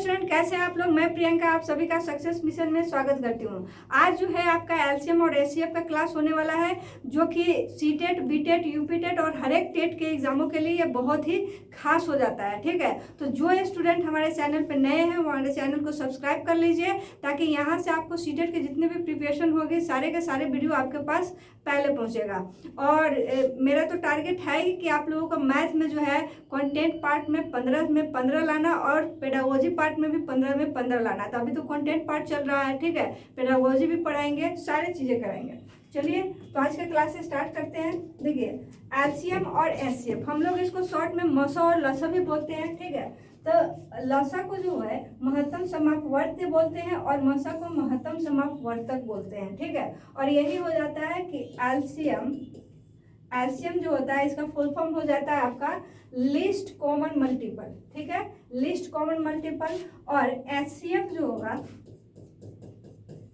Student, कैसे हैं आप लोग। मैं प्रियंका आप सभी का सक्सेस मिशन में स्वागत करती हूं। आज जो है आपका एलसीएम और एचसीएफ का क्लास होने वाला है, जो कि सीटेट, बीटेट, यूपीटेट और हर एक टेट के एग्जामों के लिए ये बहुत ही खास हो जाता है। ठीक है, तो जो स्टूडेंट हमारे चैनल पर नए हैं वो हमारे चैनल को सब्सक्राइब कर लीजिए, ताकि यहाँ से आपको सीटेट के जितने भी प्रिपरेशन होगी सारे के सारे वीडियो आपके पास पहले पहुँचेगा। और मेरा तो टारगेट है ही कि आप लोगों का मैथ में जो है कंटेंट पार्ट में 15 में 15 लाना और पेडागोजी पार्ट में भी 15 में 15 लाना। तो अभी तो कंटेंट पार्ट चल रहा है, ठीक है, पेडागोजी भी पढ़ाएंगे, सारी चीज़ें कराएंगे। चलिए तो आज का क्लास से स्टार्ट करते हैं। देखिए, एलसीएम और एचसीएफ हम लोग इसको शॉर्ट में मसा और लसा भी बोलते हैं। ठीक है, तो लसा को जो है महत्तम समापवर्त बोलते हैं और मसा को महत्तम समापवर्तक बोलते हैं। ठीक है, और यही हो जाता है कि एलसीएम जो होता है इसका फुल फॉर्म हो जाता है आपका लिस्ट कॉमन मल्टीपल। ठीक है, लिस्ट कॉमन मल्टीपल। और एचसीएफ जो होगा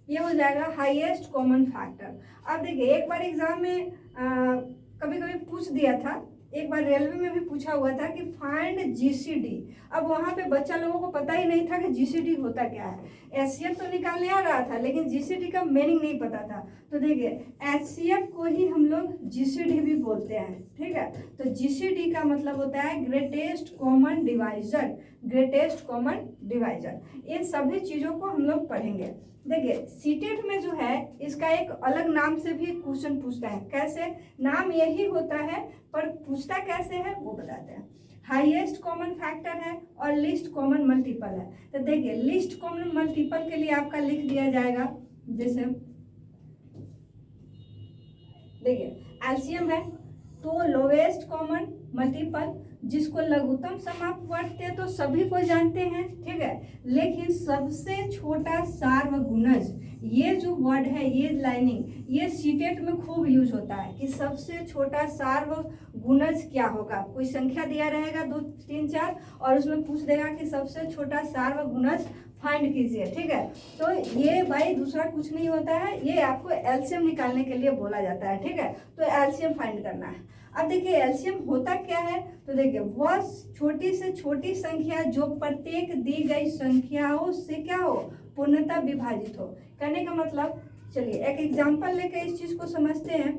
ये हो जाएगा हाईएस्ट कॉमन फैक्टर। अब देखिए, एक बार एग्जाम में कभी कभी पूछ दिया था, एक बार रेलवे में भी पूछा हुआ था कि फाइंड जीसीडी। अब वहाँ पे बच्चा लोगों को पता ही नहीं था कि जीसीडी होता क्या है। एचसीएफ तो निकालने आ रहा था, लेकिन जीसीडी का मीनिंग नहीं पता था। तो देखिए, एचसीएफ को ही हम लोग जीसीडी भी बोलते हैं। ठीक है, तो जीसीडी का मतलब होता है greatest common divisor. Greatest common divisor, इन सभी चीज़ों को हम लोग पढ़ेंगे। देखिए, सीटेट में जो है इसका एक अलग नाम से भी क्वेश्चन पूछता है। कैसे? नाम यही होता है पर पूछता कैसे है वो बताते हैं। हाईएस्ट कॉमन फैक्टर है और लिस्ट कॉमन मल्टीपल है। तो देखिए, लिस्ट कॉमन मल्टीपल के लिए आपका लिख दिया जाएगा, जैसे देखिए एलसीएम है तो लोवेस्ट कॉमन मल्टीपल, जिसको लघुत्तम समापवर्त्य तो सभी को जानते हैं। ठीक है, लेकिन सबसे छोटा सार्वगुणज, ये जो वर्ड है, ये लाइनिंग, ये सीटेट में खूब यूज होता है कि सबसे छोटा सार्वगुणज क्या होगा। कोई संख्या दिया रहेगा 2 3 4 और उसमें पूछ देगा कि सबसे छोटा सार्वगुणज फाइंड कीजिए। ठीक है, तो ये भाई दूसरा कुछ नहीं होता है, ये आपको एलसीएम निकालने के लिए बोला जाता है। ठीक है, तो एलसीएम फाइंड करना है। अब देखिए, एलसीएम होता क्या है, तो देखिए वह छोटी से छोटी संख्या जो प्रत्येक दी गई संख्याओं से क्या हो, पूर्णतः विभाजित हो। कहने का मतलब, चलिए एक एग्जांपल लेकर इस चीज को समझते हैं।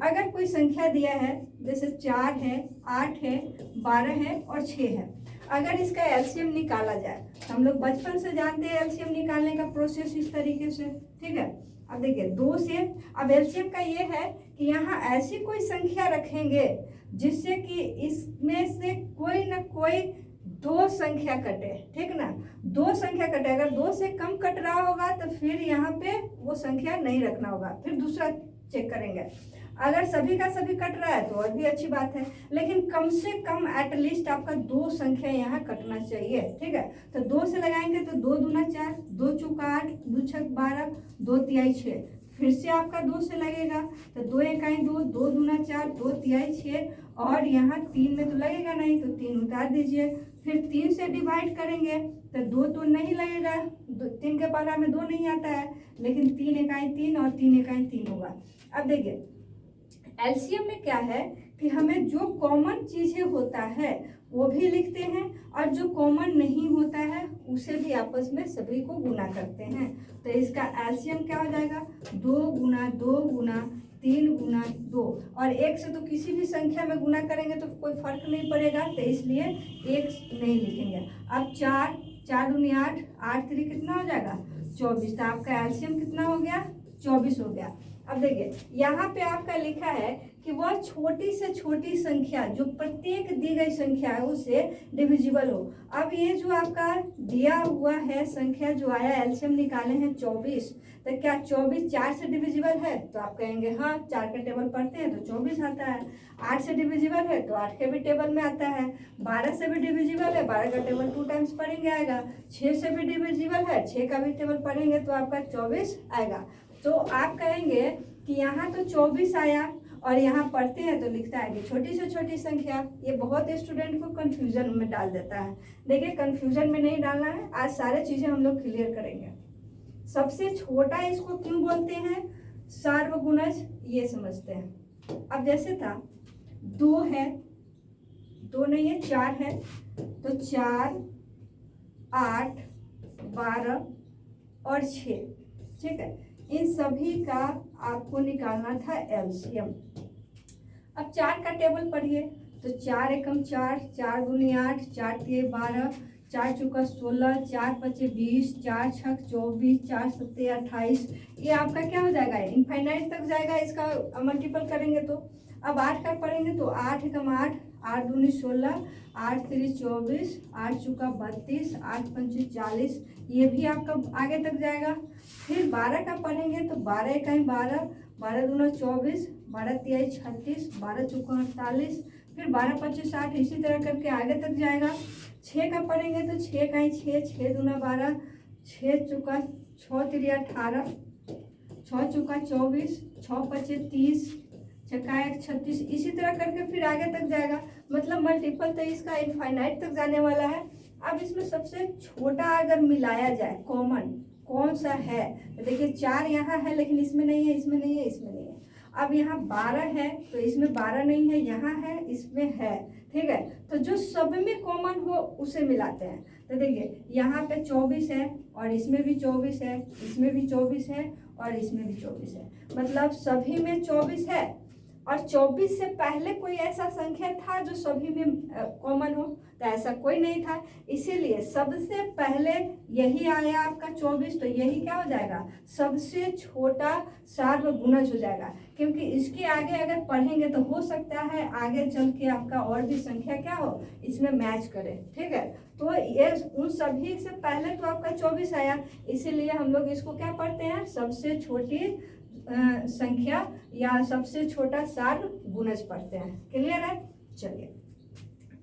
अगर कोई संख्या दिया है, जैसे 4 है, 8 है, 12 है और 6 है, अगर इसका एलसीएम निकाला जाए, हम लोग बचपन से जानते हैं एलसीएम निकालने का प्रोसेस इस तरीके से। ठीक है, अब देखिए 2 से, अब एलसीएम का ये है कि यहाँ ऐसी कोई संख्या रखेंगे जिससे कि इसमें से कोई ना कोई 2 संख्या कटे। ठीक ना, 2 संख्या कटे। अगर 2 से कम कट रहा होगा तो फिर यहाँ पे वो संख्या नहीं रखना होगा, फिर दूसरा चेक करेंगे। अगर सभी का सभी कट रहा है तो और भी अच्छी बात है, लेकिन कम से कम एटलीस्ट आपका 2 संख्या यहाँ कटना चाहिए। ठीक है, तो 2 से लगाएंगे तो 2 दूना 4, 2 चौका 8, 2 छक 12, 2 तिहाई 6। फिर से आपका 2 से लगेगा तो 2 इकाई 2, 2 दूना 4, 2 तिहाई 6, और यहाँ 3 में तो लगेगा नहीं तो 3 उतार दीजिए। फिर 3 से डिवाइड करेंगे तो 2 तो नहीं लगेगा, 3 के पारा में 2 नहीं आता है, लेकिन 3 इकाई 3 और 3 इकाई 3 होगा। अब देखिए, एलसीएम में क्या है कि हमें जो कॉमन चीजें होता है वो भी लिखते हैं, और जो कॉमन नहीं होता है उसे भी आपस में सभी को गुना करते हैं। तो इसका एलसीएम क्या हो जाएगा, 2 गुना 2 गुना 3 गुना 2, और 1 से तो किसी भी संख्या में गुना करेंगे तो कोई फर्क नहीं पड़ेगा, तो इसलिए 1 नहीं लिखेंगे। अब 4 दूनी 8, 8 3 कितना हो जाएगा 24। तो आपका एलसीएम कितना हो गया, 24 हो गया। अब देखिए, यहाँ पे आपका लिखा है कि वह छोटी से छोटी संख्या जो प्रत्येक दी गई संख्या है उससे डिविजिबल हो। अब ये जो आपका दिया हुआ है संख्या जो आया, एलसीएम निकाले हैं 24, तो क्या 24 4 से डिविजिबल है? तो आप कहेंगे हाँ, 4 के टेबल पढ़ते हैं तो 24 आता है। 8 से डिविजिबल है तो 8 के भी टेबल में आता है। 12 से भी डिविजिबल है, 12 का टेबल 2 टाइम्स पढ़ेंगे आएगा। 6 से भी डिविजिबल है, 6 का भी टेबल पढ़ेंगे तो आपका 24 आएगा। तो आप कहेंगे कि यहाँ तो 24 आया और यहाँ पढ़ते हैं तो लिखता है कि छोटी से छोटी संख्या। ये बहुत स्टूडेंट को कंफ्यूजन में डाल देता है। देखिए, कंफ्यूजन में नहीं डालना है, आज सारे चीज़ें हम लोग क्लियर करेंगे। सबसे छोटा इसको क्यों बोलते हैं, सार्वगुणज, ये समझते हैं। अब जैसे था 2 है, 2 नहीं है 4 है, तो 4 8, 12 और 6, ठीक है। इन सभी का आपको निकालना था एलसीएम। अब 4 का टेबल पढ़िए, तो 4 एकम 4, 4 दूनी 8, 4 तिये 12, 4 चौका 16, 4 पचे 20, 4 छक 24, 4 सत्ते 28। ये आपका क्या हो जाएगा, इनफाइनाइट तक जाएगा, इसका मल्टीपल करेंगे तो। अब 8 का पढ़ेंगे तो 8 एकम 8, 8 दूनी 16, 8 तिरी 24, 8 चौका 32, 8 पंचे 40, ये भी आपका आगे तक जाएगा। फिर 12 का पढ़ेंगे तो 12 इकाई 12, 12 दूना 24, 12 तिहाई 36, 12 चौका 48, फिर 12 पच्चीस 60, इसी तरह करके आगे तक जाएगा। 6 का पढ़ेंगे तो 6 इकाई 6, 6 दूना 12, 6 चौका 6 तिरी 18, 6 चौका 24, 6 पचे 30, छक्का 1 36, इसी तरह करके फिर आगे तक जाएगा। मतलब मल्टीपल तो इसका इनफाइनाइट तक जाने वाला है। अब इसमें सबसे छोटा अगर मिलाया जाए कॉमन कौन सा है, तो देखिए 4 यहाँ है लेकिन इसमें नहीं है, इसमें नहीं है, इसमें नहीं है। अब यहाँ 12 है तो इसमें 12 नहीं है, यहाँ है, इसमें है, ठीक है। तो जो सब में कॉमन हो उसे मिलाते हैं। तो देखिए यहाँ पे 24 है और इसमें भी 24 है, इसमें भी 24 है और इसमें भी 24 है, मतलब सभी में 24 है। और 24 से पहले कोई ऐसा संख्या था जो सभी में कॉमन हो, तो ऐसा कोई नहीं था, इसीलिए सबसे पहले यही आया आपका 24, तो यही क्या हो जाएगा, सबसे छोटा सार्वगुणज हो जाएगा। क्योंकि इसके आगे अगर पढ़ेंगे तो हो सकता है आगे चल के आपका और भी संख्या क्या हो, इसमें मैच करे, ठीक है। तो ये उन सभी से पहले तो आपका 24 आया, इसीलिए हम लोग इसको क्या पढ़ते हैं, सबसे छोटी संख्या या सबसे छोटा सार्वगुणज पढ़ते हैं। क्लियर है? चलिए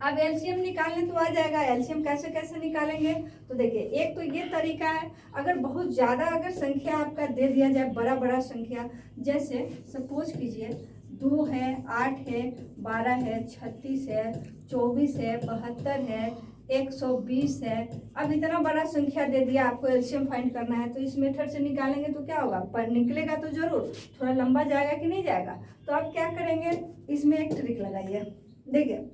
अब एलसीएम निकालने तो आ जाएगा। एलसीएम कैसे कैसे निकालेंगे, तो देखिए एक तो ये तरीका है, अगर बहुत ज़्यादा अगर संख्या आपका दे दिया जाए, बड़ा बड़ा संख्या, जैसे सपोज कीजिए 2 है, 8 है, 12 है, 36 है, 24 है, 72 है, 120 है। अब इतना बड़ा संख्या दे दिया, आपको एलसीएम फाइंड करना है, तो इस मेथड से निकालेंगे तो क्या होगा, पर निकलेगा तो जरूर, थोड़ा लंबा जाएगा कि नहीं जाएगा। तो आप क्या करेंगे, इसमें एक ट्रिक लगाइए। देखिए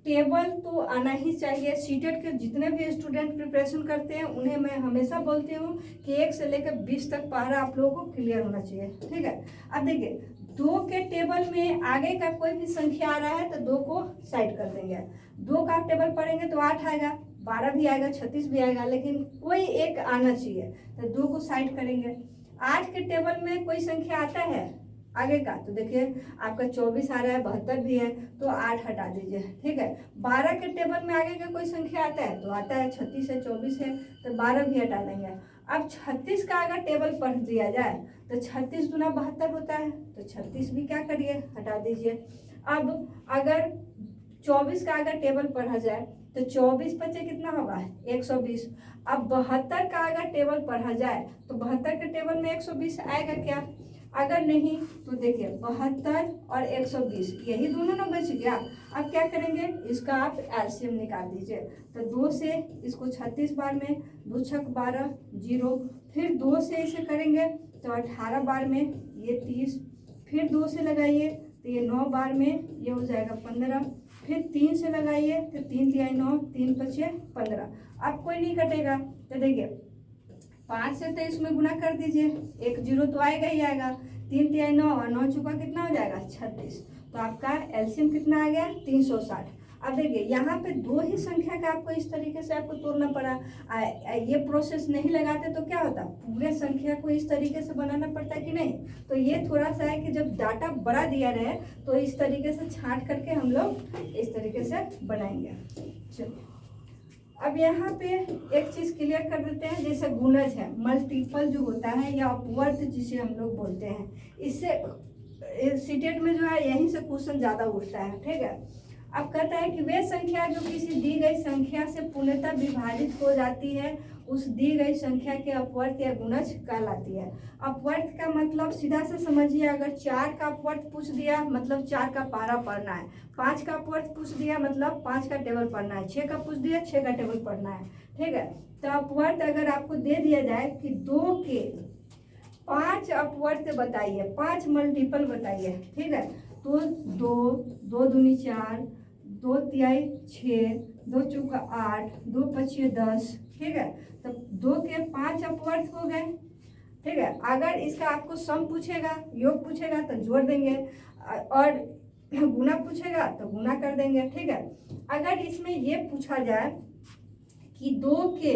टेबल तो आना ही चाहिए। सीटेट के जितने भी स्टूडेंट प्रिपरेशन करते हैं उन्हें मैं हमेशा बोलती हूँ कि 1 से लेकर 20 तक पढ़ा आप लोगों को क्लियर होना चाहिए, ठीक है। अब देखिए 2 के टेबल में आगे का कोई भी संख्या आ रहा है तो 2 को साइड कर देंगे। 2 का आप टेबल पढ़ेंगे तो 8 आएगा, 12 भी आएगा, 36 भी आएगा, लेकिन कोई एक आना चाहिए, तो 2 को साइड करेंगे। 8 के टेबल में कोई संख्या आता है आगे का, तो देखिए आपका 24 आ रहा है, 72 भी है, तो 8 हटा दीजिए, ठीक है। 12 के टेबल में आगे का कोई संख्या आता है तो आता है 36 है, 24 है, तो 12 भी हटा देंगे। अब 36 का अगर टेबल पढ़ दिया जाए तो 36 दूना 72 होता है, तो 36 भी क्या करिए, हटा दीजिए। अब अगर 24 का अगर टेबल पढ़ा जाए तो 24 पचे कितना होगा, 120। अब 72 का अगर टेबल पढ़ा जाए तो 72 के टेबल में 120 आएगा क्या, अगर नहीं तो देखिए 72 और 120 यही दोनों ना बच गया। अब क्या करेंगे, इसका आप एलसीएम निकाल दीजिए। तो 2 से इसको 36 बार में, 2 छक 12 0, फिर 2 से इसे करेंगे तो 18 बार में ये 30, फिर 2 से लगाइए तो ये 9 बार में ये हो जाएगा 15, फिर 3 से लगाइए तो 3 तिहाई 9, 3 पचे 15। अब कोई नहीं कटेगा, तो देखिए 5 से तो इसमें गुना कर दीजिए, 1 0 तो आएगा ही आएगा, 3 तिहाई 9 और 9 चौका कितना हो जाएगा 36, तो आपका एलसीएम कितना आ गया 360। अब देखिए यहाँ पे 2 ही संख्या का आपको इस तरीके से आपको तोड़ना पड़ा। ये प्रोसेस नहीं लगाते तो क्या होता, पूरे संख्या को इस तरीके से बनाना पड़ता कि नहीं। तो ये थोड़ा सा है कि जब डाटा बड़ा दिया रहे तो इस तरीके से छांट करके हम लोग इस तरीके से बनाएंगे। चलिए अब यहाँ पे एक चीज क्लियर कर देते हैं, जैसे गुणज है, मल्टीपल जो होता है या अपवर्त जिसे हम लोग बोलते हैं, इससे सीटेट में जो है यहीं से क्वेश्चन ज्यादा उठता है, ठीक है। अब कहता है कि वे संख्या जो किसी दी गई संख्या से पूर्णतः विभाजित हो जाती है उस दी गई संख्या के अपवर्त या गुणज कहलाती है। अपवर्त का मतलब सीधा से समझिए, अगर 4 का अपवर्त पूछ दिया मतलब 4 का पारा पढ़ना है, 5 का अपवर्त पूछ दिया मतलब 5 का टेबल पढ़ना है, 6 का पूछ दिया 6 का टेबल पढ़ना है, ठीक है। तो अपवर्त अगर आपको दे दिया जाए कि 2 के 5 अपवर्त बताइए, 5 मल्टीपल बताइए, ठीक है। तो 2 2 दूनी 4, 2 तिहाई 6, 2 चौका 8, 2 पचिए 10, ठीक है। तो 2 के 5 अपवर्त हो गए, ठीक है। अगर इसका आपको सम पूछेगा, योग पूछेगा तो जोड़ देंगे, और गुना पूछेगा तो गुना कर देंगे, ठीक है। अगर इसमें ये पूछा जाए कि 2 के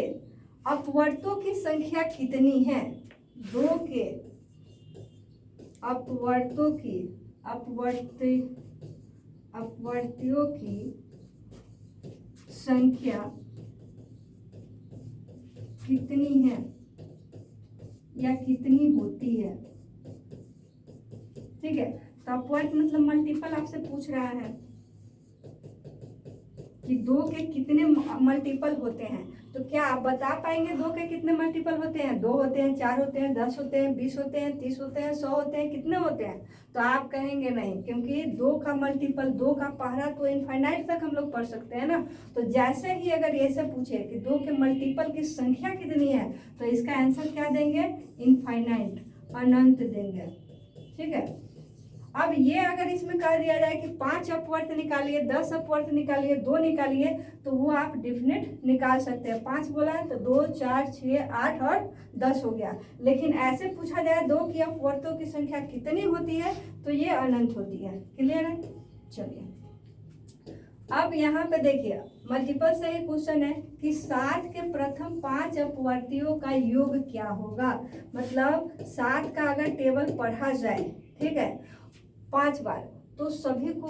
अपवर्तों की संख्या कितनी है, 2 के अपवर्तों की अपवर्तियों की संख्या कितनी है या कितनी होती है, ठीक है। तो अपवर्त मतलब मल्टीपल आपसे पूछ रहा है कि 2 के कितने मल्टीपल होते हैं। तो क्या आप बता पाएंगे 2 के कितने मल्टीपल होते हैं? 2 होते हैं, 4 होते हैं, 10 होते हैं, 20 होते हैं, 30 होते हैं, 100 होते हैं, कितने होते हैं? तो आप कहेंगे नहीं, क्योंकि 2 का मल्टीपल, 2 का पहरा तो इनफाइनाइट तक हम लोग पढ़ सकते हैं ना। तो जैसे ही अगर ऐसे पूछे कि 2 के मल्टीपल की संख्या कितनी है, तो इसका आंसर क्या देंगे? इनफाइनाइट, अनंत देंगे, ठीक है। अब ये अगर इसमें कह दिया जाए कि 5 अपवर्त निकालिए, 10 अपवर्त निकालिए, 2 निकालिए, तो वो आप डेफिनेट निकाल सकते हैं। 5 बोला है तो 2, 4, 6, 8 और 10 हो गया। लेकिन ऐसे पूछा जाए 2 की अपवर्तों की संख्या कितनी होती है, तो ये अनंत होती है। क्लियर है? चलिए अब यहाँ पे देखिए, मल्टीपल से ही क्वेश्चन है कि 7 के प्रथम 5 अपवर्तियों का योग क्या होगा। मतलब 7 का अगर टेबल पढ़ा जाए, ठीक है, 5 बार, तो सभी को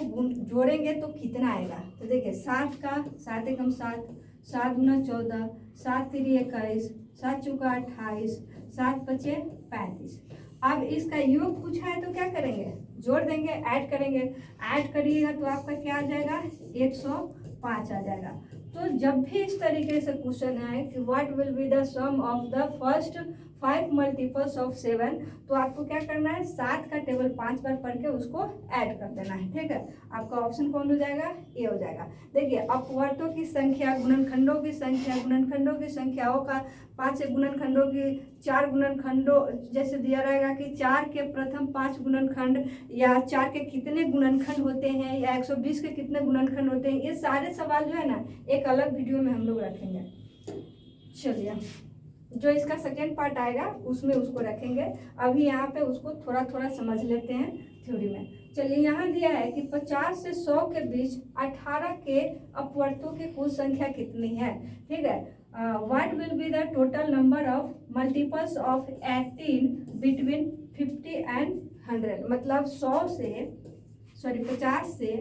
जोड़ेंगे तो कितना आएगा। तो देखिए 7 का 7 एकम 7, 7 गुना 14, 7 तिरी 21, 7 चौका 28, 7 पचे 35। अब इसका योग पूछा है तो क्या करेंगे? जोड़ देंगे, ऐड करेंगे। ऐड करिएगा तो आपका क्या आ जाएगा? 105 आ जाएगा। तो जब भी इस तरीके से क्वेश्चन आए कि what will be the sum of the first 5 multiples of 7, तो आपको क्या करना है? 7 का टेबल 5 बार पढ़ के उसको ऐड कर देना है, ठीक है। आपका ऑप्शन कौन हो जाएगा? ए हो जाएगा। देखिए अपवर्तों की संख्या, गुणनखंडों की संख्या, गुणनखंडों की संख्याओं का 5 गुणनखंडों की 4 गुणनखंडों, जैसे दिया रहेगा कि 4 के प्रथम 5 गुणनखंड, या 4 के कितने गुणनखंड होते हैं, या 120 के कितने गुणनखंड होते हैं। ये सारे सवाल जो है ना एक अलग वीडियो में हम लोग रखेंगे। चलिए जो इसका सेकेंड पार्ट आएगा उसमें उसको रखेंगे। अभी यहाँ पे उसको थोड़ा थोड़ा समझ लेते हैं थ्योरी में। चलिए यहाँ दिया है कि 50 से 100 के बीच 18 के अपवर्तों की कुल संख्या कितनी है, ठीक है। What will be the total number of multiples of 18 between 50 and 100। मतलब 50 से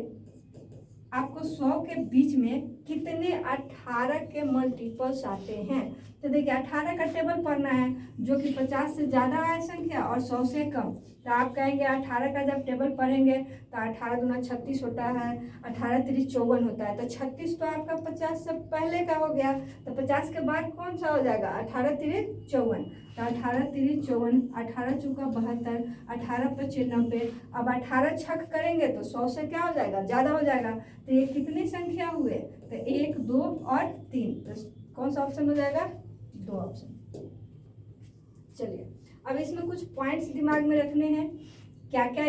आपको 100 के बीच में कितने 18 के मल्टीपल्स आते हैं। तो देखिए 18 का टेबल पढ़ना है जो कि 50 से ज़्यादा है संख्या और 100 से कम। तो आप कहेंगे 18 का जब टेबल पढ़ेंगे तो 18 दूना 36 होता है, 18 तिरी 54 होता है। तो 36 तो आपका 50 से पहले का हो गया, तो 50 के बाद कौन सा हो जाएगा? 18 तिरी 54। तो 18 तिरी 54, 18 चौका 72, 18 पचे 90। अब 18 छक करेंगे तो 100 से क्या हो जाएगा? ज़्यादा हो जाएगा। तो ये कितनी संख्या हुए? तो 1, 2 और 3। तो कौन सा ऑप्शन हो जाएगा? 2 ऑप्शन। चलिए अब इसमें कुछ पॉइंट्स दिमाग में रखने हैं। क्या क्या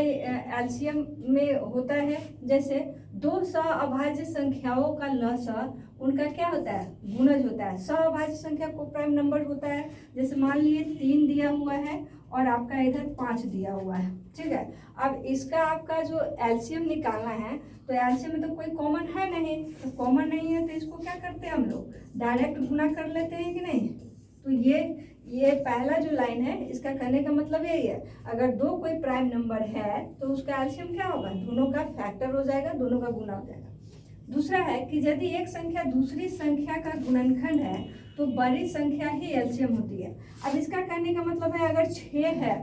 एलसीएम में होता है। जैसे 2 सअभाज्य संख्याओं का लसा उनका क्या होता है? गुणज होता है। सअभाज्य संख्या को प्राइम नंबर होता है। जैसे मान लीजिए 3 दिया हुआ है और आपका इधर 5 दिया हुआ है, ठीक है। अब इसका आपका जो एलसीएम निकालना है, तो एलसीएम में तो कोई कॉमन है नहीं, तो कॉमन नहीं है तो इसको क्या करते हैं हम लोग? डायरेक्ट गुना कर लेते हैं कि नहीं। तो ये पहला जो लाइन है इसका कहने का मतलब यही है, अगर 2 कोई प्राइम नंबर है तो उसका एलसीएम क्या होगा? दोनों का फैक्टर हो जाएगा, दोनों का गुना हो जाएगा। दूसरा है कि यदि एक संख्या दूसरी संख्या का गुणनखंड है तो बड़ी संख्या ही एलसीएम होती है। अब इसका कहने का मतलब है अगर 6 है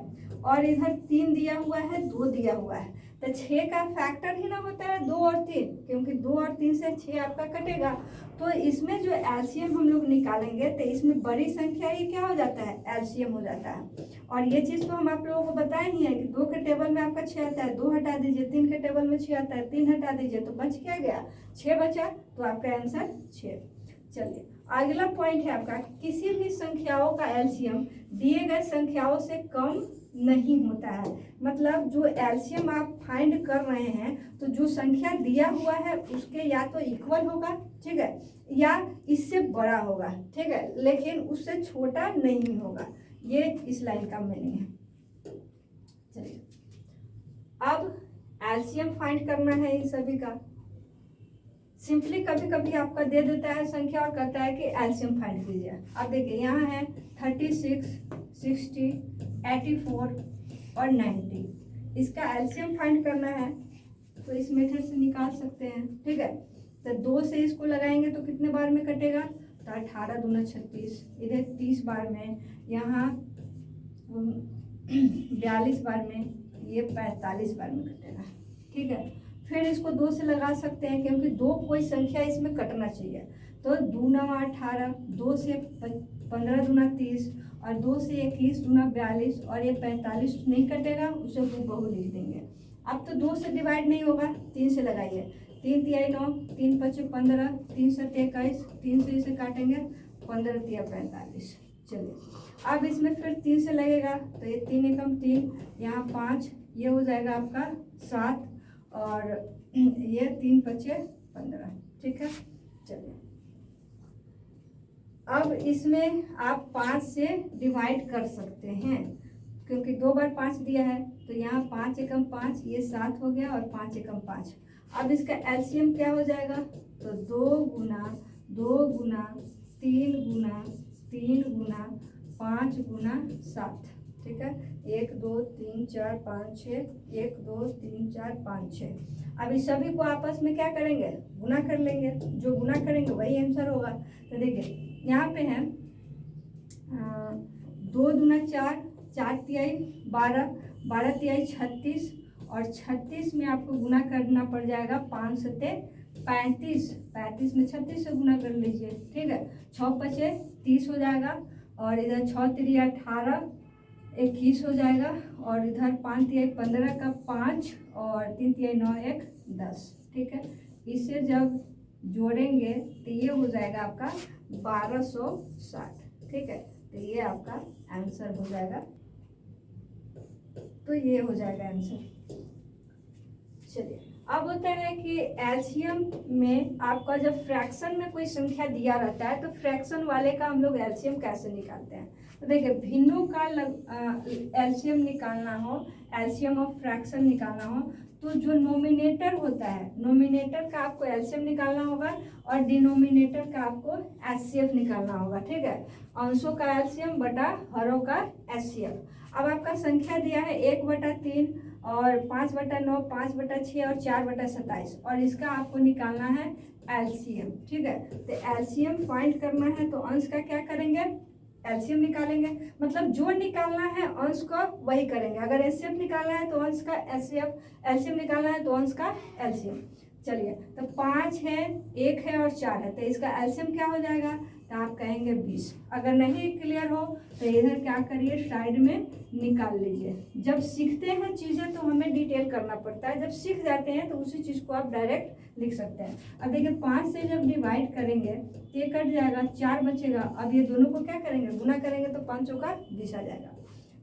और इधर 3 दिया हुआ है, 2 दिया हुआ है, तो 6 का फैक्टर ही ना होता है 2 और 3, क्योंकि 2 और 3 से 6 आपका कटेगा। तो इसमें जो एलसीएम हम लोग निकालेंगे तो इसमें बड़ी संख्या ही क्या हो जाता है? एलसीएम हो जाता है। और ये चीज़ तो हम आप लोगों को बताए ही है कि 2 के टेबल में आपका 6 आता है, 2 हटा दीजिए, 3 के टेबल में 6 आता है, 3 हटा दीजिए, तो बच क्या गया? 6 बचा, तो आपका आंसर 6। चलिए अगला पॉइंट है आपका, किसी भी संख्याओं का एलसीएम दिए गए संख्याओं से कम नहीं होता है। मतलब जो एलसीएम आप फाइंड कर रहे हैं तो जो संख्या दिया हुआ है उसके या तो इक्वल होगा, ठीक है, या इससे बड़ा होगा, ठीक है, लेकिन उससे छोटा नहीं होगा। ये इस लाइन का मीनिंग है। चलिए अब एलसीएम फाइंड करना है इन सभी का। सिंपली कभी कभी आपका दे देता है संख्या और कहता है कि एलसीएम फाइंड कीजिए। अब देखिए यहाँ है 36, 60, 84 और 90। इसका एलसीएम फाइंड करना है तो इस मेथड से निकाल सकते हैं, ठीक है। तो 2 से इसको लगाएंगे तो कितने बार में कटेगा, तो 18 दूना 36, इधर 30 बार में, यहाँ 42 बार में, ये 45 बार में कटेगा, ठीक है। फिर इसको 2 से लगा सकते हैं क्योंकि 2 कोई संख्या इसमें कटना चाहिए। तो 2 9 18, 2 से 15 दूना 30 और 2 से 21 दूना 42 और ये 45 नहीं कटेगा, उसे बहु लिख देंगे। अब तो 2 से डिवाइड नहीं होगा, 3 से लगाइए। 3 तिहाई 9, 3 पच्चीस 15, 3 सत्ते 21, 3 से इसे काटेंगे 15 तिया 45। चलिए अब इसमें फिर 3 से लगेगा तो ये 3 एकम 3, यहाँ 5, ये हो जाएगा आपका 7 और ये 3 पच्चीस 15, ठीक है। चलिए अब इसमें आप 5 से डिवाइड कर सकते हैं क्योंकि 2 बार 5 दिया है, तो यहाँ 5 एकम 5, ये 7 हो गया और 5 एकम 5। अब इसका एलसीएम क्या हो जाएगा, तो 2 गुना 2 गुना 3 गुना 3 गुना 5 गुना 7, ठीक है। 1 2 3 4 5 6, 1 2 3 4 5 6। अब इस सभी को आपस में क्या करेंगे, गुना कर लेंगे। जो गुना करेंगे वही आंसर होगा। तो देखिए यहाँ पे है 2 दूना 4, 4 तिहाई 12, 12 तिहाई 36 और 36 में आपको गुना करना पड़ जाएगा 5 सत्ते 35, 35 में 36 से गुना कर लीजिए, ठीक है। 6 पचे 30 हो जाएगा और इधर 6 तिरी 18, 21 हो जाएगा और इधर 5 तिहाई 15 का 5 और 3 तिहाई 9 1 10, ठीक है। इसे जब जोड़ेंगे तो ये हो जाएगा आपका 1260, ठीक है। तो ये आपका आंसर हो जाएगा, तो ये हो जाएगा आंसर। चलिए अब होता है कि एलसीएम में आपका जब फ्रैक्शन में कोई संख्या दिया रहता है तो फ्रैक्शन वाले का हम लोग एलसीएम कैसे निकालते हैं। तो देखिए भिन्नों का एलसीएम निकालना हो, एलसीएम ऑफ फ्रैक्शन निकालना हो तो जो नोमिनेटर होता है, नोमिनेटर का आपको एलसीएम निकालना होगा और डिनोमिनेटर का आपको एचसीएफ निकालना होगा, ठीक है। अंशों का एलसीएम बटा हरों का एचसीएफ। अब आपका संख्या दिया है 1/3 और 5/9, 5/6 और 4/27 और इसका आपको निकालना है एलसीएम, ठीक है। तो एलसीएम फाइंड करना है तो अंश का क्या करेंगे, एलसीएम निकालेंगे। मतलब जो निकालना है अंश का वही करेंगे। अगर एचसीएफ निकालना है तो अंश का एचसीएफ, एलसीएम निकालना है तो अंश का एलसीएम। चलिए तो 5 है, 1 है और 4 है, तो इसका एलसीएम क्या हो जाएगा, तो आप कहेंगे 20। अगर नहीं क्लियर हो तो इधर क्या करिए, साइड में निकाल लीजिए। जब सीखते हैं चीज़ें तो हमें डिटेल करना पड़ता है, जब सीख जाते हैं तो उसी चीज़ को आप डायरेक्ट लिख सकते हैं। अब देखिए 5 से जब डिवाइड करेंगे तो ये कट जाएगा, 4 बचेगा। अब ये दोनों को क्या करेंगे, गुना करेंगे तो 5 का 20 आ जाएगा।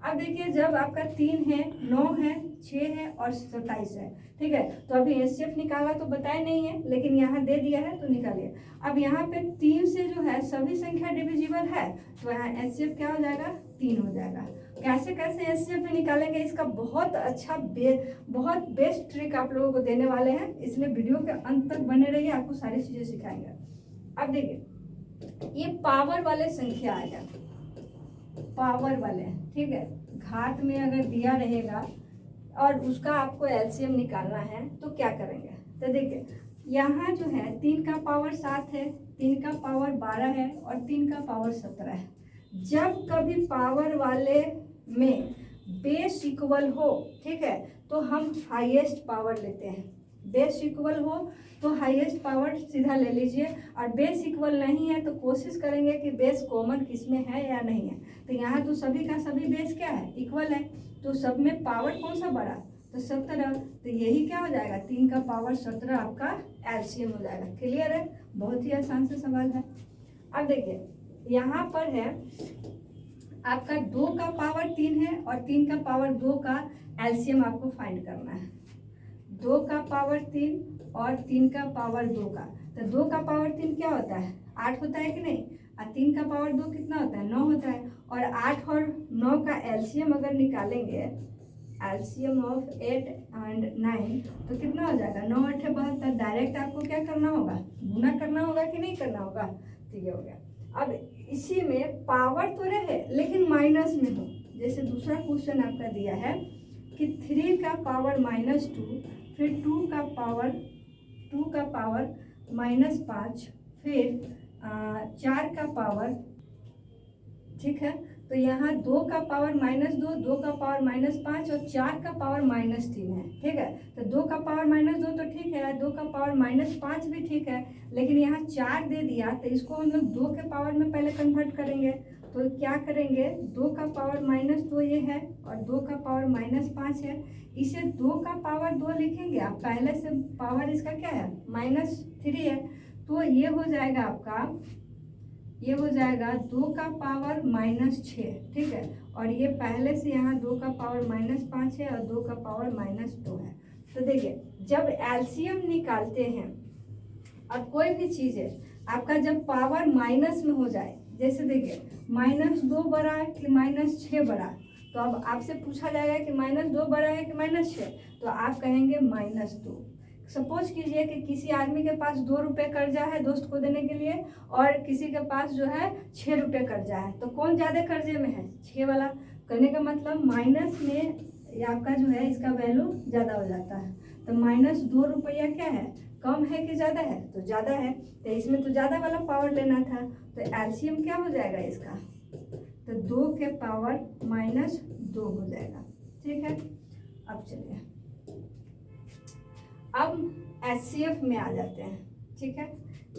अब देखिए जब आपका 3 है, 9 है, 6 है और 27 है, ठीक है। तो अभी एचसीएफ निकाला तो बताया नहीं है, लेकिन यहाँ दे दिया है तो निकालिए। अब यहाँ पे 3 से जो है सभी संख्या डिविजिबल है तो यहाँ एचसीएफ क्या हो जाएगा, 3 हो जाएगा। कैसे कैसे एचसीएफ में निकालेंगे इसका बहुत अच्छा बहुत बेस्ट ट्रिक आप लोगों को देने वाले हैं, इसलिए वीडियो के अंत तक बने रहिए, आपको सारी चीज़ें सिखाएंगे। अब देखिए ये पावर वाले संख्या आएगा, पावर वाले, ठीक है। घात में अगर दिया रहेगा और उसका आपको एलसीएम निकालना है तो क्या करेंगे, तो देखिए यहाँ जो है 3 का पावर 7 है, 3 का पावर 12 है और 3 का पावर 17 है। जब कभी पावर वाले में बेस इक्वल हो, ठीक है, तो हम हाईएस्ट पावर लेते हैं। बेस इक्वल हो तो हाईएस्ट पावर सीधा ले लीजिए, और बेस इक्वल नहीं है तो कोशिश करेंगे कि बेस कॉमन किसमें है या नहीं है। तो यहाँ तो सभी का सभी बेस क्या है, इक्वल है, तो सब में पावर कौन सा बड़ा, तो 17। तो यही क्या हो जाएगा, 3 का पावर 17 आपका एलसीएम हो जाएगा। क्लियर है, बहुत ही आसान से सवाल है। अब देखिए यहाँ पर है आपका 2 का पावर 3 है और 3 का पावर 2 का एलसीएम आपको फाइंड करना है। 2 का पावर 3 और 3 का पावर 2 का, तो 2 का पावर 3 क्या होता है, 8 होता है कि नहीं। और 3 का पावर 2 कितना होता है, 9 होता है। और 8 और 9 का एलसीएम अगर निकालेंगे, एलसीएम ऑफ 8 एंड 9, तो कितना हो जाएगा, 9 8 72। डायरेक्ट आपको क्या करना होगा, गुना करना होगा कि नहीं करना होगा, तो ये हो गया। अब इसी में पावर तो रहे लेकिन माइनस में हो, जैसे दूसरा क्वेश्चन आपका दिया है कि 3 का पावर -2, फिर 2 का पावर -5, फिर 4 का पावर, ठीक है। तो यहाँ 2 का पावर -2, 2 का पावर -5 और 4 का पावर -3 है, ठीक है। तो 2 का पावर -2 तो ठीक है, 2 का पावर -5 भी ठीक है, लेकिन यहाँ 4 दे दिया तो इसको हम लोग 2 के पावर में पहले कन्वर्ट करेंगे। तो क्या करेंगे, 2 का पावर -2 ये है और 2 का पावर -5 है, इसे 2 का पावर 2 लिखेंगे आप, पहले से पावर इसका क्या है, -3 है। तो ये हो जाएगा आपका, ये हो जाएगा 2 का पावर -6, ठीक है। और ये पहले से यहाँ 2 का पावर -5 है और 2 का पावर -2 है। तो देखिए जब एलसीएम निकालते हैं और कोई भी चीज़ है आपका जब पावर माइनस में हो जाए, जैसे देखिए -2 बड़ा है कि -6 बड़ा, तो अब आपसे पूछा जाएगा कि -2 बड़ा है कि -6, तो आप कहेंगे -2। सपोज कीजिए कि किसी आदमी के पास 2 रुपये कर्जा है दोस्त को देने के लिए और किसी के पास जो है 6 रुपये कर्जा है, तो कौन ज़्यादा कर्जे में है, 6 वाला। करने का मतलब माइनस में आपका जो है इसका वैल्यू ज़्यादा हो जाता है। तो -2 रुपया क्या है, कम है कि ज़्यादा है, तो ज़्यादा है, तो इसमें तो ज़्यादा वाला पावर लेना था। तो एलसीएम क्या हो जाएगा इसका, तो 2 के पावर -2 हो जाएगा, ठीक है। अब चलिए अब एचसीएफ में आ जाते हैं, ठीक है।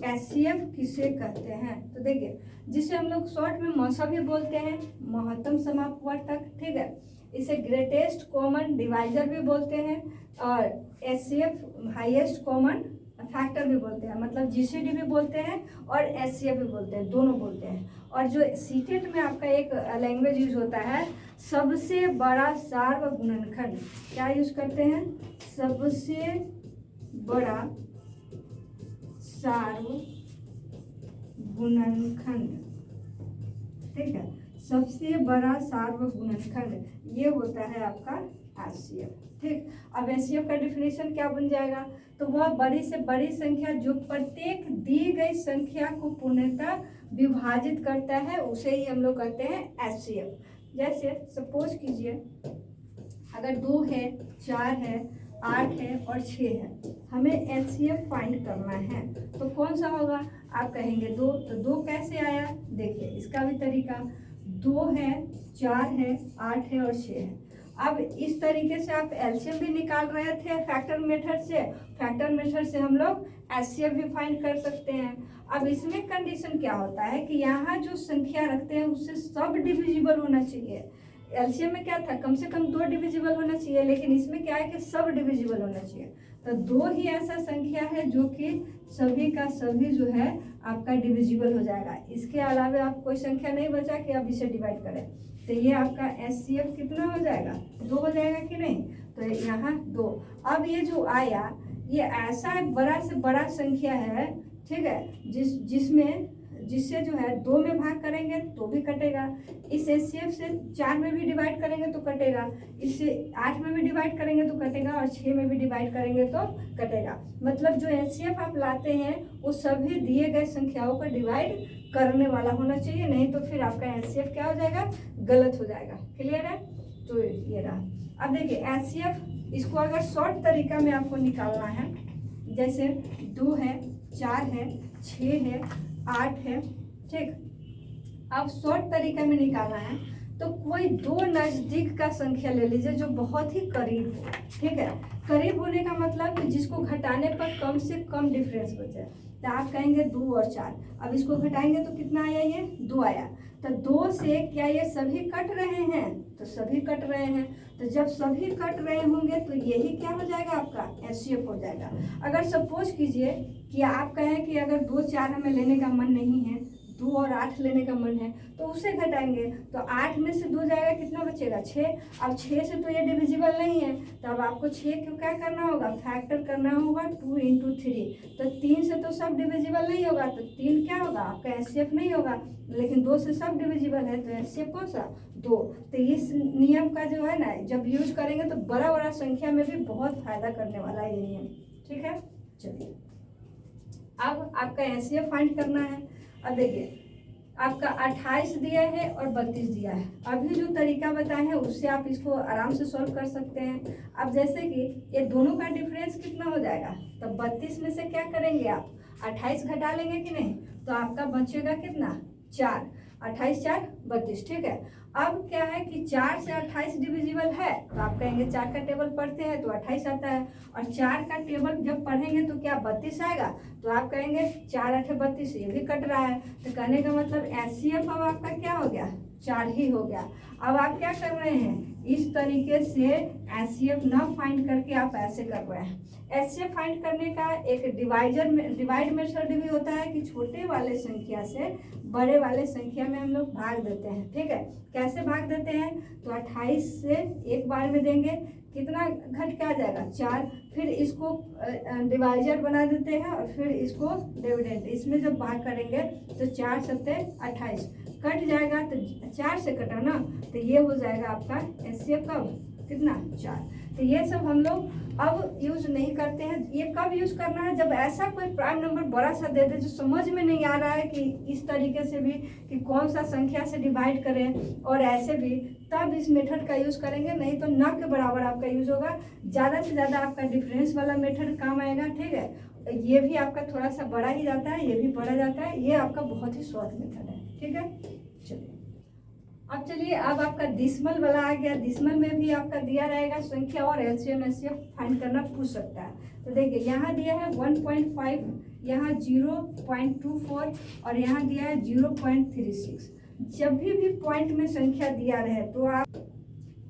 एचसीएफ किसे कहते हैं, तो देखिए जिसे हम लोग शॉर्ट में मौसा भी बोलते हैं, महत्तम समापवर्तक, ठीक है। इसे ग्रेटेस्ट कॉमन डिवाइजर भी बोलते हैं और एचसीएफ हाईएस्ट कॉमन फैक्टर भी बोलते हैं, मतलब जीसीडी भी बोलते हैं और एचसीएफ भी बोलते हैं, दोनों बोलते हैं। और जो सीटेट में आपका एक लैंग्वेज यूज होता है, सबसे बड़ा सार्वगुणनखंड, क्या यूज करते हैं, सबसे बड़ा सार्वगुणनखंड, ठीक है। सबसे बड़ा सार्वगुणनखंड ये होता है आपका एचसीएफ, ठीक। अब एचसीएफ का डिफिनेशन क्या बन जाएगा, तो वह बड़ी से बड़ी संख्या जो प्रत्येक दी गई संख्या को पूर्णतः विभाजित करता है, उसे ही हम लोग कहते हैं एचसीएफ। जैसे सपोज कीजिए अगर 2 है, 4 है, 8 है और 6 है, हमें एचसीएफ फाइंड करना है, तो कौन सा होगा, आप कहेंगे 2। तो 2 कैसे आया, देखिए इसका भी तरीका, 2 है, 4 है, 8 है और 6 है। अब इस तरीके से आप एलसीएम भी निकाल रहे थे फैक्टर मेथड से, फैक्टर मेथड से हम लोग एचसीएफ भी फाइंड कर सकते हैं। अब इसमें कंडीशन क्या होता है कि यहाँ जो संख्या रखते हैं उससे सब डिविजिबल होना चाहिए। एलसीएम में क्या था, कम से कम 2 डिविजिबल होना चाहिए, लेकिन इसमें क्या है कि सब डिविजिबल होना चाहिए। तो 2 ही ऐसा संख्या है जो कि सभी का सभी जो है आपका डिविजिबल हो जाएगा। इसके अलावा आप कोई संख्या नहीं बचा कि आप इसे डिवाइड करें, तो ये आपका एचसीएफ कितना हो जाएगा, 2 हो जाएगा कि नहीं, तो यहाँ 2। अब ये जो आया ये ऐसा बड़ा से बड़ा संख्या है, ठीक है, जिससे जो है 2 में भाग करेंगे तो भी कटेगा, इस एचसीएफ से 4 में भी डिवाइड करेंगे तो कटेगा, इससे 8 में भी डिवाइड करेंगे तो कटेगा और 6 में भी डिवाइड करेंगे तो कटेगा। मतलब जो एचसीएफ आप लाते हैं वो सभी दिए गए संख्याओं को डिवाइड करने वाला होना चाहिए, नहीं तो फिर आपका एचसीएफ क्या हो जाएगा, गलत हो जाएगा। क्लियर है, तो ये रहा। अब देखिए एचसीएफ, इसको अगर शॉर्ट तरीका में आपको निकालना है, जैसे 2 है, 4 है, 6 है, 8 है, ठीक। अब शॉर्ट तरीका में निकालना है तो कोई 2 नज़दीक का संख्या ले लीजिए जो बहुत ही करीब हो, ठीक है। करीब होने का मतलब कि जिसको घटाने पर कम से कम डिफरेंस बचे, तो आप कहेंगे 2 और 4। अब इसको घटाएंगे तो कितना आया, ये 2 आया। तो 2 से क्या ये सभी कट रहे हैं, तो सभी कट रहे हैं, तो जब सभी कट रहे होंगे तो यही क्या हो जाएगा, आपका एचसीएफ हो जाएगा। अगर सपोज कीजिए कि आप कहें कि अगर 2 4 हमें लेने का मन नहीं है, 2 और 8 लेने का मन है तो उसे घटाएंगे, तो 8 में से 2 जाएगा, कितना बचेगा 6। अब 6 से तो ये डिविजिबल नहीं है, तो अब आपको 6 क्यों क्या करना होगा, फैक्टर करना होगा 2 × 3। तो 3 से तो सब डिविजिबल नहीं होगा, तो 3 क्या होगा आपका एचसीएफ नहीं होगा, लेकिन 2 से सब डिविजिबल है, तो एचसीएफ कौन सा 2। तो इस नियम का जो है ना जब यूज करेंगे तो बड़ा बड़ा संख्या में भी बहुत फायदा करने वाला है ये नियम, ठीक है। चलिए अब आपका एचसीएफ फाइंड करना है। अब देखिए आपका 28 दिया है और 32 दिया है। अभी जो तरीका बताए हैं उससे आप इसको आराम से सॉल्व कर सकते हैं। अब जैसे कि ये दोनों का डिफरेंस कितना हो जाएगा, तो 32 में से क्या करेंगे आप 28 घटा लेंगे कि नहीं, तो आपका बचेगा कितना 4, 28 4 32, ठीक है। अब क्या है कि 4 से 28 डिविजिबल है, तो आप कहेंगे 4 का टेबल पढ़ते हैं तो 28 आता है, और 4 का टेबल जब पढ़ेंगे तो क्या 32 आएगा, तो आप कहेंगे 4 8 32, ये भी कट रहा है, तो कहने का मतलब एचसीएफ अब आपका क्या हो गया 4 ही हो गया। अब आप क्या कर रहे हैं, इस तरीके से एचसीएफ ना फाइंड करके आप ऐसे कर रहे हैं। एचसीएफ फाइंड करने का एक डिवाइड मेथड भी होता है कि छोटे वाले संख्या से बड़े वाले संख्या में हम लोग भाग देते हैं, ठीक है। कैसे भाग देते हैं, तो 28 से एक बार में देंगे, कितना घट के आ जाएगा 4, फिर इसको डिवाइजर बना देते हैं और फिर इसको डिविडेंड, इसमें जब भाग करेंगे तो 4 7 28 कट जाएगा, तो 4 से कटा ना, तो ये हो जाएगा आपका एचसीएफ कब कितना 4। तो ये सब हम लोग अब यूज नहीं करते हैं। ये कब यूज करना है, जब ऐसा कोई प्राइम नंबर बड़ा सा दे दे जो समझ में नहीं आ रहा है कि इस तरीके से भी कि कौन सा संख्या से डिवाइड करें और ऐसे भी, तब इस मेथड का यूज करेंगे, नहीं तो न के बराबर आपका यूज होगा। ज़्यादा से ज़्यादा आपका डिफरेंस वाला मेथड काम आएगा, ठीक है। ये भी आपका थोड़ा सा बड़ा ही जाता है, ये भी बड़ा जाता है, ये आपका बहुत ही शॉर्ट मेथड है, ठीक है। चलिए अब चलिए अब आपका डिसिमल वाला आ गया। डिसिमल में भी आपका दिया रहेगा संख्या और एलसीएम एचसीएफ फाइंड करना पूछ सकता है। तो देखिए यहाँ दिया है 1.5, यहाँ 0.24 और यहाँ दिया है 0.36। जब भी पॉइंट में संख्या दिया रहे तो आप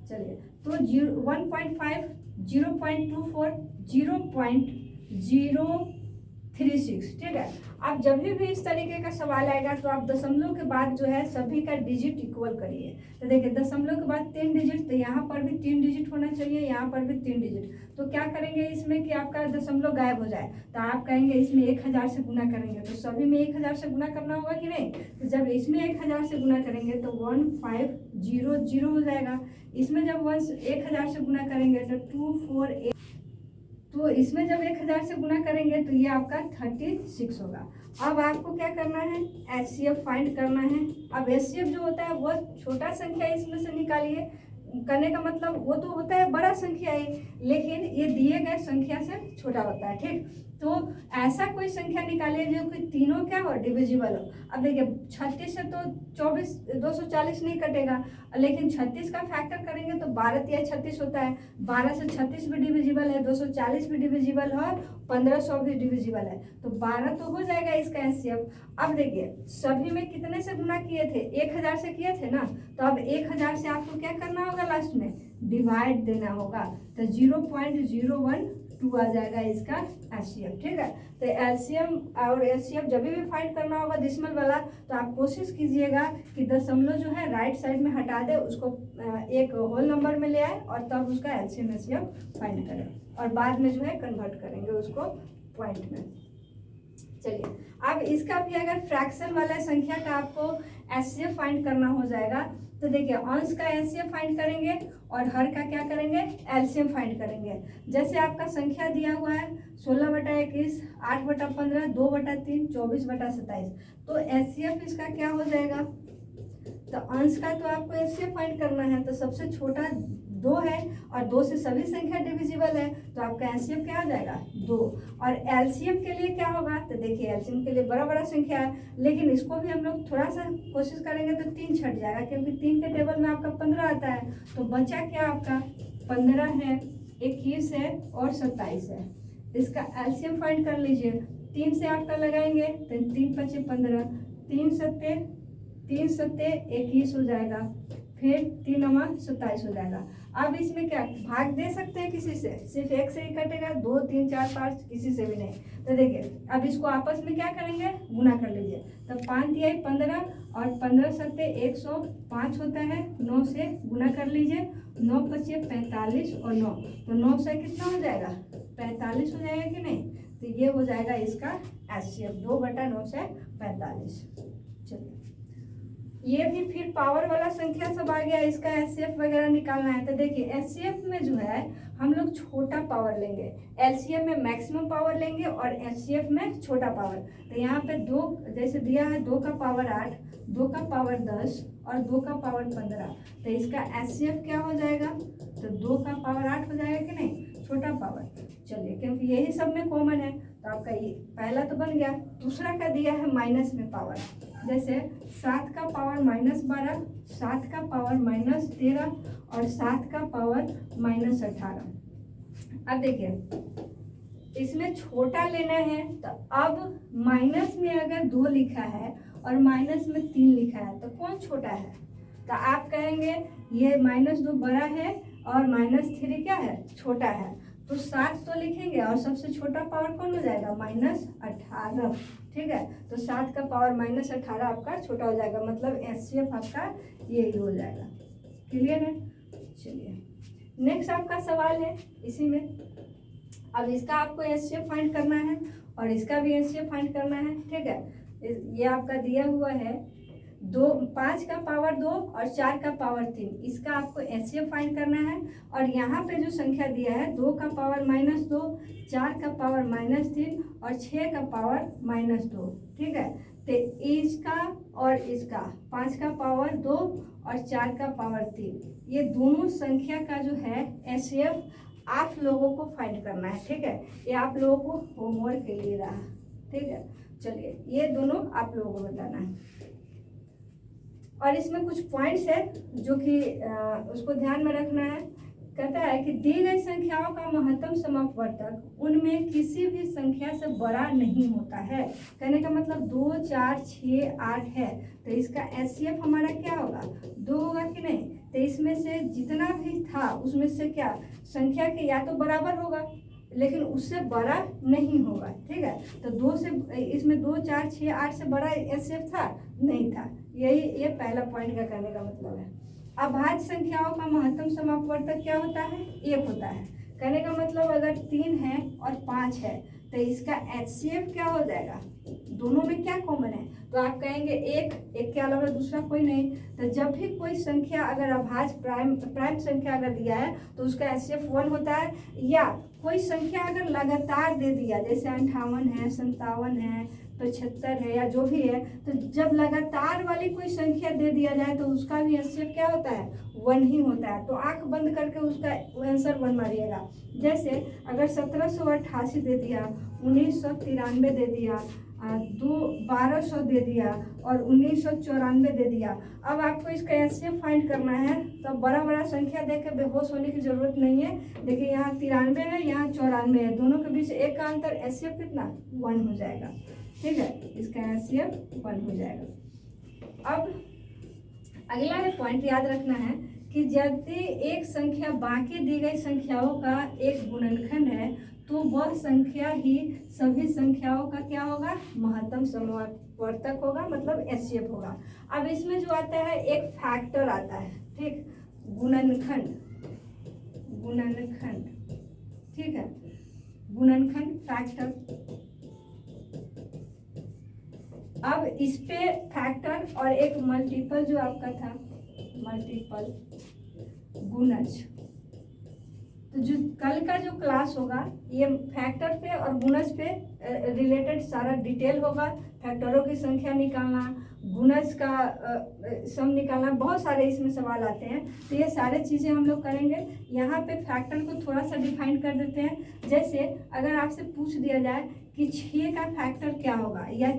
चलिए तो 1.5 0.24 0.036, ठीक है। आप जब भी इस तरीके का सवाल आएगा तो आप दशमलव के बाद जो है सभी का डिजिट इक्वल करिए। तो देखिए दशमलव के बाद 3 डिजिट, तो यहाँ पर भी 3 डिजिट होना चाहिए, यहाँ पर भी 3 डिजिट। तो क्या करेंगे इसमें कि आपका दशमलव गायब हो जाए, तो आप कहेंगे इसमें 1000 से गुना करेंगे, तो सभी में 1000 से गुना करना होगा कि नहीं। तो जब इसमें 1000 से गुना करेंगे तो 1500 हो जाएगा। इसमें जब 1000 से गुना करेंगे तो 248, तो इसमें जब 1000 से गुना करेंगे तो ये आपका 36 होगा। अब आपको क्या करना है, एचसीएफ फाइंड करना है। अब एचसीएफ जो होता है वो छोटा संख्या इसमें से निकालिए, करने का मतलब वो तो होता है बड़ा संख्या ही, लेकिन ये दिए गए संख्या से छोटा होता है, ठीक। तो ऐसा कोई संख्या निकालिए जो कि तीनों क्या हो डिविजिबल हो। अब देखिए 36 से तो 240 नहीं कटेगा, लेकिन 36 का फैक्टर करेंगे तो 12 या 36 होता है। 12 से 36 भी डिविजिबल है, 240 भी डिविजिबल है, 1500 भी डिविजिबल है, तो 12 तो हो जाएगा इसका एचसीएफ। अब देखिए सभी में कितने से गुना किए थे, 1000 से किए थे ना, तो अब 1000 से आपको क्या करना होगा, लास्ट में डिवाइड देना होगा, तो 0.012 आ जाएगा इसका एचसीएफ, ठीक है। तो एलसीएम और एचसीएफ जब भी फाइंड करना होगा डिसिमल वाला, तो आप कोशिश कीजिएगा कि दशमलव जो है राइट साइड में हटा दे, उसको एक होल नंबर में ले आए और तब उसका एलसीएम एचसीएफ फाइंड करें, और बाद में जो है कन्वर्ट करेंगे उसको पॉइंट में। चलिए अब इसका भी अगर फ्रैक्शन वाला संख्या का आपको एचसीएफ फाइंड करना हो जाएगा, तो देखिए अंश का एचसीएफ फाइंड करेंगे और हर का क्या करेंगे, एलसीएम फाइंड करेंगे। जैसे आपका संख्या दिया हुआ है 16/21, 8/15, 2/3, 24/27, तो एचसीएफ इसका क्या हो जाएगा, तो अंश का तो आपको एचसीएफ फाइंड करना है, तो सबसे छोटा 2 है और 2 से सभी संख्या डिविजिबल है, तो आपका एचसीएफ क्या हो जाएगा 2। और एलसीएम के लिए क्या होगा, तो देखिए एलसीएम के लिए बड़ा संख्या है, लेकिन इसको भी हम लोग थोड़ा सा कोशिश करेंगे तो 3 छट जाएगा, क्योंकि 3 के टेबल में आपका 15 आता है, तो बचा क्या आपका 15 है, 21 है और 27 है। इसका एलसीएम फाइंड कर लीजिए। 3 से आपका लगाएंगे तो 3 × 5 = 15, 3 × 7 = 21 हो जाएगा। फिर 3 नमा 27 हो जाएगा। अब इसमें क्या भाग दे सकते हैं किसी से, सिर्फ एक से ही कटेगा, 2 3 4 5 किसी से भी नहीं। तो देखिए अब इसको आपस में क्या करेंगे, गुना कर लीजिए। तो 5 तिहाई 15 और 15 सत्ते 105 होता है, 9 से गुना कर लीजिए, 9 पचे 45 और 9, तो 9 से कितना हो जाएगा, 45 हो जाएगा कि नहीं। तो ये हो जाएगा इसका HCF 2/9 से 45। चलिए ये भी फिर पावर वाला संख्या सब आ गया, इसका HCF वगैरह निकालना है। तो देखिए HCF में जो है हम लोग छोटा पावर लेंगे, LCM में मैक्सिमम पावर लेंगे और HCF में छोटा पावर। तो यहाँ पे 2 जैसे दिया है, 2 का पावर 8, 2 का पावर 10 और 2 का पावर 15। तो इसका HCF क्या हो जाएगा, तो 2 का पावर 8 हो जाएगा कि नहीं, छोटा पावर। चलिए क्योंकि यही सब में कॉमन है तो आपका ये पहला तो बन गया। दूसरा का दिया है माइनस में पावर, जैसे 7 का पावर -12, 7 का पावर -13 और 7 का पावर -18। अब देखिए इसमें छोटा लेना है, तो अब माइनस में अगर 2 लिखा है और माइनस में 3 लिखा है तो कौन छोटा है, तो आप कहेंगे ये -2 बड़ा है और -3 क्या है, छोटा है। तो 7 तो लिखेंगे और सबसे छोटा पावर कौन हो जाएगा, -18। ठीक है, तो 7 का पावर -18 आपका छोटा हो जाएगा, मतलब HCF आपका यही हो जाएगा। क्लियर है। चलिए नेक्स्ट आपका सवाल है इसी में। अब इसका आपको HCF फाइंड करना है और इसका भी HCF फाइंड करना है। ठीक है, ये आपका दिया हुआ है 5 का पावर 2 और 4 का पावर 3, इसका आपको HCF फाइंड करना है। और यहाँ पे जो संख्या दिया है 2 का पावर -2, 4 का पावर -3 और 6 का पावर -2। ठीक है, तो इसका और इसका 5 का पावर 2 और 4 का पावर 3, ये दोनों संख्या का जो है HCF आप लोगों को फाइंड करना है। ठीक है, ये आप लोगों को होमवर्क के लिए रहा। ठीक है, चलिए ये दोनों आप लोगों को बताना है और इसमें कुछ पॉइंट्स है जो कि उसको ध्यान में रखना है। कहता है कि दी गई संख्याओं का महत्तम समापवर्तक उनमें किसी भी संख्या से बड़ा नहीं होता है। कहने का मतलब 2 4 6 8 है, तो इसका HCF हमारा क्या होगा, 2 होगा कि नहीं। तो इसमें से जितना भी था उसमें से क्या संख्या के या तो बराबर होगा लेकिन उससे बड़ा नहीं होगा। ठीक है, तो 2 से इसमें 2 4 6 8 से बड़ा HCF था, नहीं था। ये पहला पॉइंट का करने का मतलब है। अभाज्य संख्याओं का महत्तम समापवर्तक क्या होता है, 1 होता है। कहने का मतलब अगर 3 है और 5 है तो इसका HCF क्या हो जाएगा, दोनों में क्या कॉमन है, तो आप कहेंगे एक के अलावा दूसरा कोई नहीं। तो जब भी कोई संख्या अगर अभाज्य प्राइम संख्या अगर दिया है तो उसका HCF 1 होता है। या कोई संख्या अगर लगातार दे दिया, जैसे 58 है, 57 है, 75 है या जो भी है, तो जब लगातार वाली कोई संख्या दे दिया जाए तो उसका भी HCF क्या होता है, 1 ही होता है। तो आंख बंद करके उसका आंसर 1 मारिएगा। जैसे अगर 1788 दे दिया, 1993 दे दिया, 1200 दे दिया और 1994 दे दिया। अब आपको इसका HCF फाइंड करना है, तो बड़ा संख्या देख के बेहोश होने की जरूरत नहीं है। देखिए यहाँ 93 है, यहाँ 94 है, दोनों के बीच 1 का अंतर, HCF कितना, 1 हो जाएगा। ठीक है, इसका HCF 1 हो जाएगा। अब अगला पॉइंट याद रखना है कि यदि एक संख्या बाकी दी गई संख्याओं का एक गुणनखंड है तो वह संख्या ही सभी संख्याओं का क्या होगा, महत्तम समापवर्तक होगा, मतलब HCF होगा। अब इसमें जो आता है एक फैक्टर आता है, ठीक, गुणनखंड। ठीक है, गुणनखंड फैक्टर। अब इस पे फैक्टर और एक मल्टीपल जो आपका था, मल्टीपल गुणज। तो जो कल का जो क्लास होगा ये फैक्टर पे और गुणज पे रिलेटेड सारा डिटेल होगा। फैक्टरों की संख्या निकालना, गुणज का सम निकालना, बहुत सारे इसमें सवाल आते हैं, तो ये सारे चीज़ें हम लोग करेंगे। यहाँ पे फैक्टर को थोड़ा सा डिफाइन कर देते हैं। जैसे अगर आपसे पूछ दिया जाए कि 6 का फैक्टर क्या होगा, या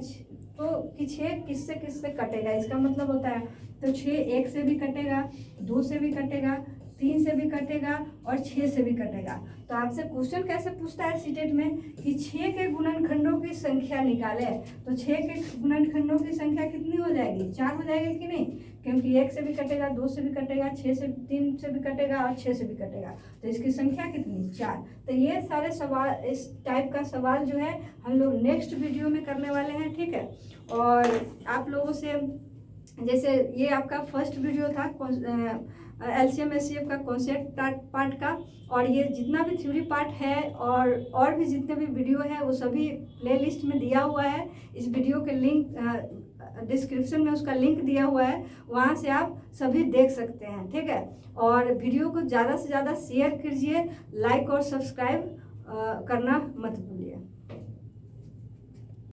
तो कि 6 किससे किससे कटेगा, इसका मतलब होता है तो 6 1 से भी कटेगा, 2 से भी कटेगा, 3 से भी कटेगा और 6 से भी कटेगा। तो आपसे क्वेश्चन कैसे पूछता है सीटेट में कि 6 के गुणनखंडों की संख्या निकाले, तो 6 के गुणनखंडों की संख्या कितनी हो जाएगी, 4 हो जाएगी कि नहीं, क्योंकि 1 से भी कटेगा, 2 से भी कटेगा, 6 से 3 से भी कटेगा और 6 से भी कटेगा, तो इसकी संख्या कितनी, 4। तो ये सारे सवाल, इस टाइप का सवाल जो है हम लोग नेक्स्ट वीडियो में करने वाले हैं, ठीक है। और आप लोगों से, जैसे ये आपका फर्स्ट वीडियो था LCM SCF का कॉन्सेप्ट पार्ट का, और ये जितना भी थ्योरी पार्ट है और भी जितने भी वीडियो है वो सभी प्लेलिस्ट में दिया हुआ है। इस वीडियो के लिंक डिस्क्रिप्शन में उसका लिंक दिया हुआ है, वहाँ से आप सभी देख सकते हैं, ठीक है। और वीडियो को ज़्यादा से ज़्यादा शेयर कीजिए, लाइक और सब्सक्राइब करना मत भूलिए।